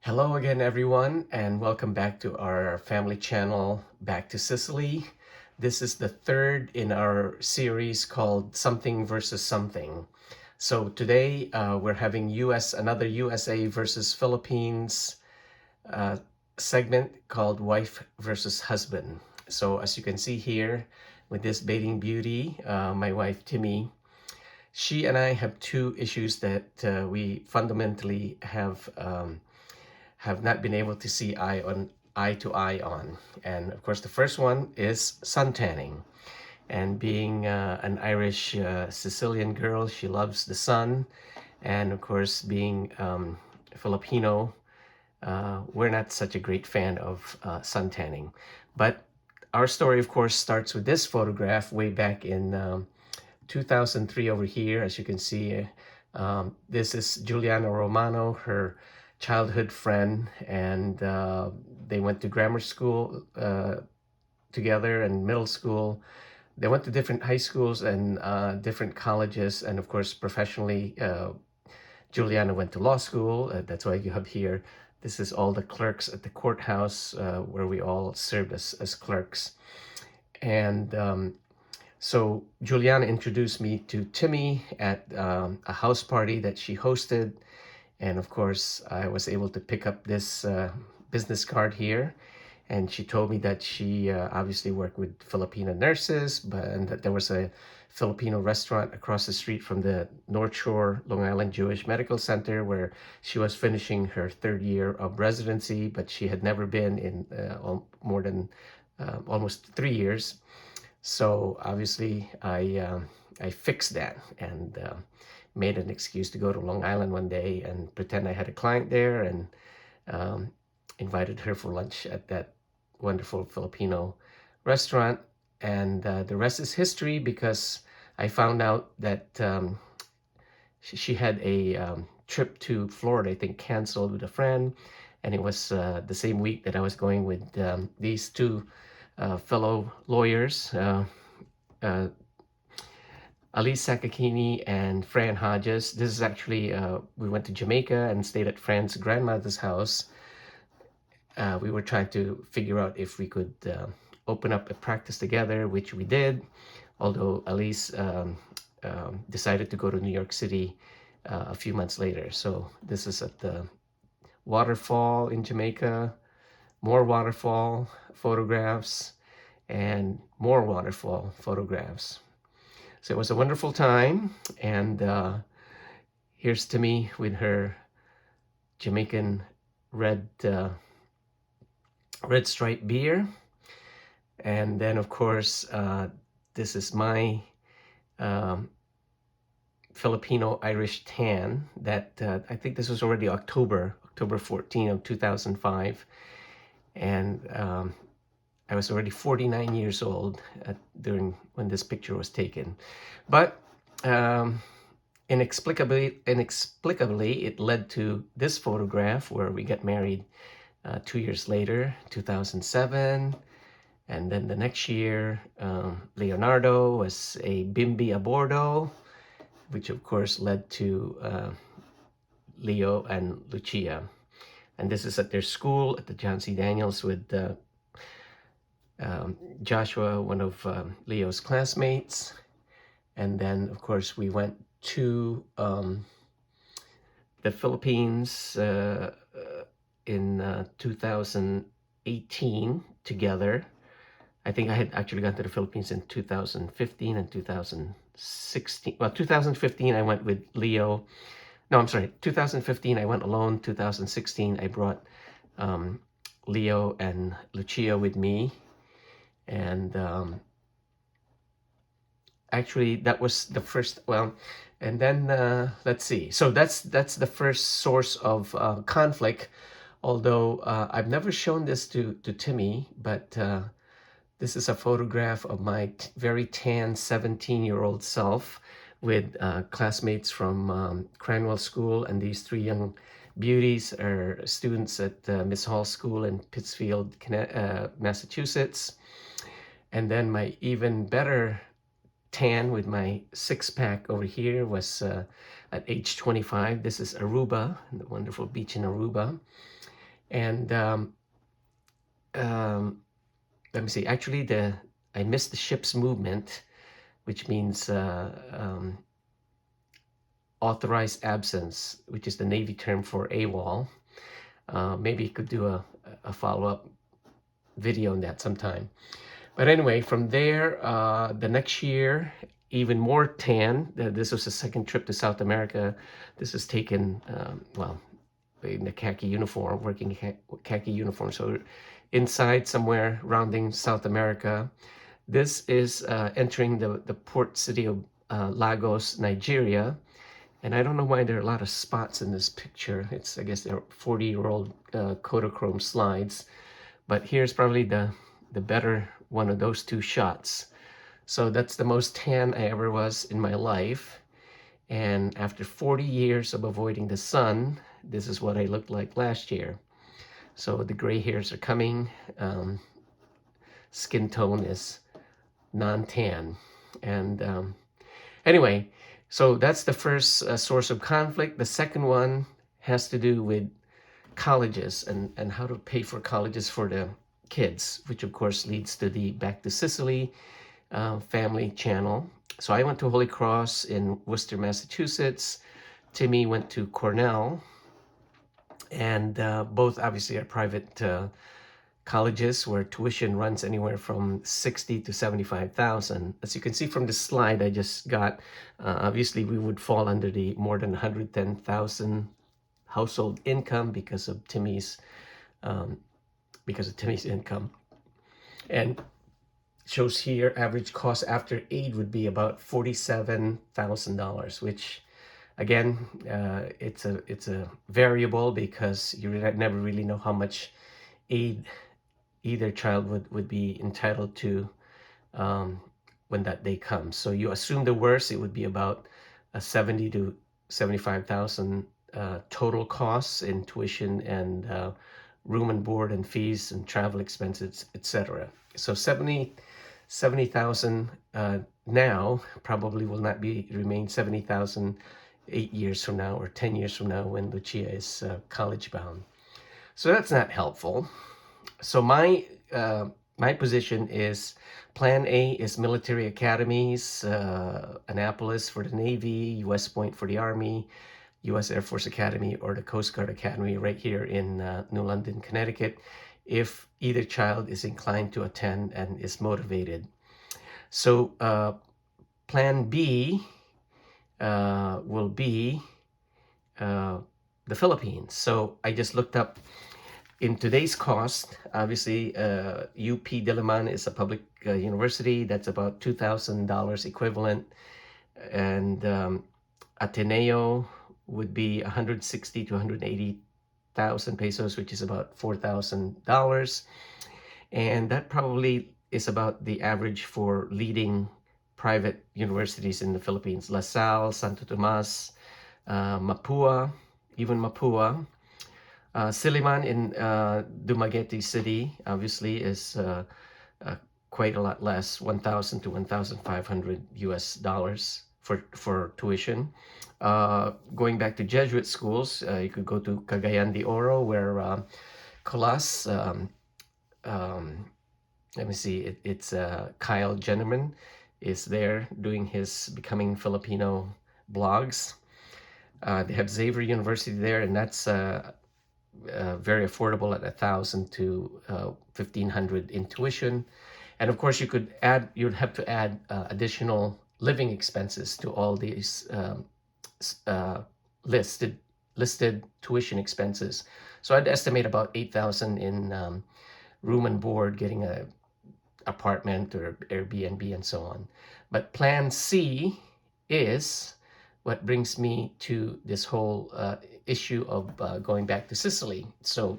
Hello again, everyone, and welcome back to our family channel, Back to Sicily. This is the third in our series called Something versus Something. So today we're having another USA versus Philippines uh, segment called Wife versus Husband. So as you can see here with this bathing beauty, my wife Timmy, she and I have two issues that we fundamentally have not been able to see eye to eye on. And of course, the first one is sun tanning. And being an Irish Sicilian girl, she loves the sun. And of course, being Filipino, we're not such a great fan of sun tanning. But our story, of course, starts with this photograph way back in 2003 over here. As you can see, this is Giuliana Romano, her childhood friend, and they went to grammar school together and middle school. They went to different high schools and different colleges, and of course, professionally, Juliana went to law school. That's why you have here. This is all the clerks at the courthouse where we all served as clerks. And so Juliana introduced me to Timmy at a house party that she hosted. And of course, I was able to pick up this business card here. And she told me that she obviously worked with Filipino nurses, and that there was a Filipino restaurant across the street from the North Shore Long Island Jewish Medical Center where she was finishing her third year of residency, but she had never been in more than almost 3 years. So obviously, I fixed that and made an excuse to go to Long Island one day and pretend I had a client there, and um, invited her for lunch at that wonderful Filipino restaurant. And the rest is history, because I found out that she had a trip to Florida, I think, canceled with a friend. And it was the same week that I was going with these two fellow lawyers, uh, Elise Sakakini and Fran Hodges. This is actually, we went to Jamaica and stayed at Fran's grandmother's house. We were trying to figure out if we could open up a practice together, which we did, although Elise decided to go to New York City a few months later. So this is at the waterfall in Jamaica, more waterfall photographs, and more waterfall photographs. So it was a wonderful time, and here's Timmy with her Jamaican red red stripe beer, and then of course this is my um, Filipino Irish tan that I think this was already October 14 of 2005, and I was already 49 years old during when this picture was taken. But inexplicably, it led to this photograph where we got married 2 years later, 2007. And then the next year, Leonardo was a bimbi a bordo, which of course led to Leo and Lucia. And this is at their school at the John C. Daniels with Joshua, one of Leo's classmates. And then, of course, we went to the Philippines in 2018 together. I think I had actually gone to the Philippines in 2015 and 2016. Well, 2015 I went with Leo. No, I'm sorry. 2015 I went alone. 2016 I brought Leo and Lucia with me. And actually that was the first, well, and then let's see. So that's the first source of conflict. Although I've never shown this to Timmy, but this is a photograph of my very tan 17-year-old self with classmates from Cranwell School, and these three young beauties are students at Miss Hall School in Pittsfield, Massachusetts. And then my even better tan with my six-pack over here was at age 25. This is Aruba, the wonderful beach in Aruba. And let me see, actually I missed the ship's movement, which means authorized absence, which is the Navy term for AWOL. Maybe you could do a follow-up video on that sometime. But anyway, from there, the next year, even more tan. This was the second trip to South America. This was taken, well, in the khaki uniform, working khaki uniform. So inside somewhere rounding South America. This is entering the port city of Lagos, Nigeria. And I don't know why there are a lot of spots in this picture. It's, I guess, they're 40-year-old Kodachrome slides. But here's probably the better one of those two shots. So that's the most tan I ever was in my life. And after 40 years of avoiding the sun, this is what I looked like last year. So the gray hairs are coming. Skin tone is non-tan. And anyway, so that's the first source of conflict. The second one has to do with colleges and how to pay for colleges for the kids, which of course leads to the Back to Sicily family channel. So I went to Holy Cross in Worcester, Massachusetts. Timmy went to Cornell, and both obviously are private colleges where tuition runs anywhere from $60,000 to $75,000. As you can see from the slide I just got, obviously we would fall under the more than $110,000 household income because of Timmy's income. And shows here average cost after aid would be about $47,000, which again, it's a variable because you never really know how much aid either child would be entitled to when that day comes. So you assume the worst, it would be about $70,000 to $75,000 total costs in tuition and room and board and fees and travel expenses, etc. So $70,000 now probably will not remain $70,000 8 years from now or 10 years from now when Lucia is college bound. So that's not helpful. So my position is Plan A is military academies, Annapolis for the Navy, West Point for the Army, U.S. Air Force Academy, or the Coast Guard Academy right here in New London, Connecticut, if either child is inclined to attend and is motivated. So Plan B will be the Philippines. So I just looked up in today's cost. Obviously, UP Diliman is a public university. That's about $2,000 equivalent. And Ateneo would be 160 to 180,000 pesos, which is about $4,000. And that probably is about the average for leading private universities in the Philippines. La Salle, Santo Tomas, Mapua, even Mapua. Silliman in Dumaguete City, obviously, is quite a lot less, $1,000 to $1,500 US for tuition. Going back to Jesuit schools, you could go to Cagayan de Oro, where Colas, let me see, it's Kyle Jennerman is there doing his Becoming Filipino blogs. They have Xavier University there, and that's very affordable at $1,000 to $1,500 in tuition. And of course, you'd have to add additional living expenses to all these listed tuition expenses. So I'd estimate about $8,000 in room and board, getting a apartment or Airbnb and so on. But Plan C is what brings me to this whole issue of going back to Sicily. So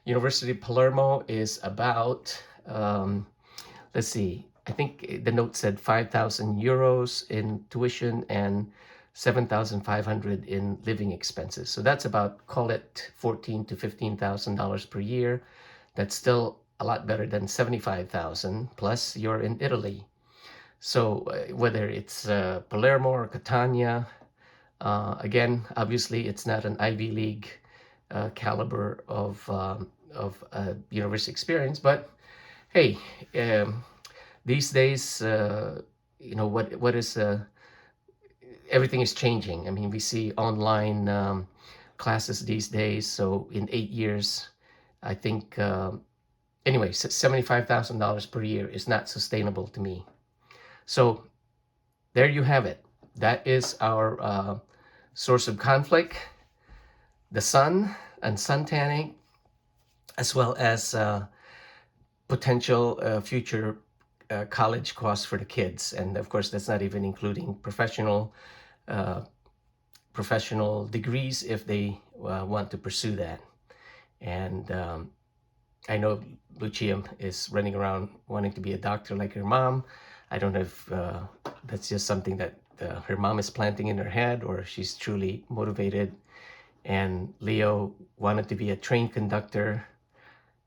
University of Palermo is about, let's see, I think the note said 5,000 euros in tuition and 7,500 in living expenses. So that's about, call it $14,000 to $15,000 per year. That's still a lot better than 75,000, plus you're in Italy. So whether it's Palermo or Catania, again, obviously it's not an Ivy League caliber of university experience, but hey, these days, what is everything is changing. I mean, we see online classes these days. So in 8 years, I think anyway, $75,000 per year is not sustainable to me. So there you have it. That is our source of conflict: the sun and sun tanning, as well as potential future college costs for the kids. And of course, that's not even including uh, professional degrees if they want to pursue that. And I know Lucia is running around wanting to be a doctor like her mom. I don't know if that's just something that her mom is planting in her head, or she's truly motivated. And Leo wanted to be a train conductor,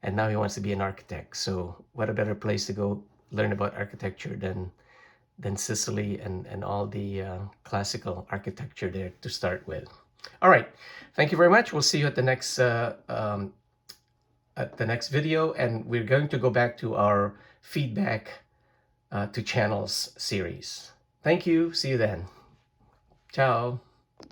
and now he wants to be an architect. So what a better place to go learn about architecture than Sicily and all the classical architecture there to start with. All right, thank you very much. We'll see you at the next video, and we're going to go back to our feedback to channels series. Thank you. See you then. Ciao.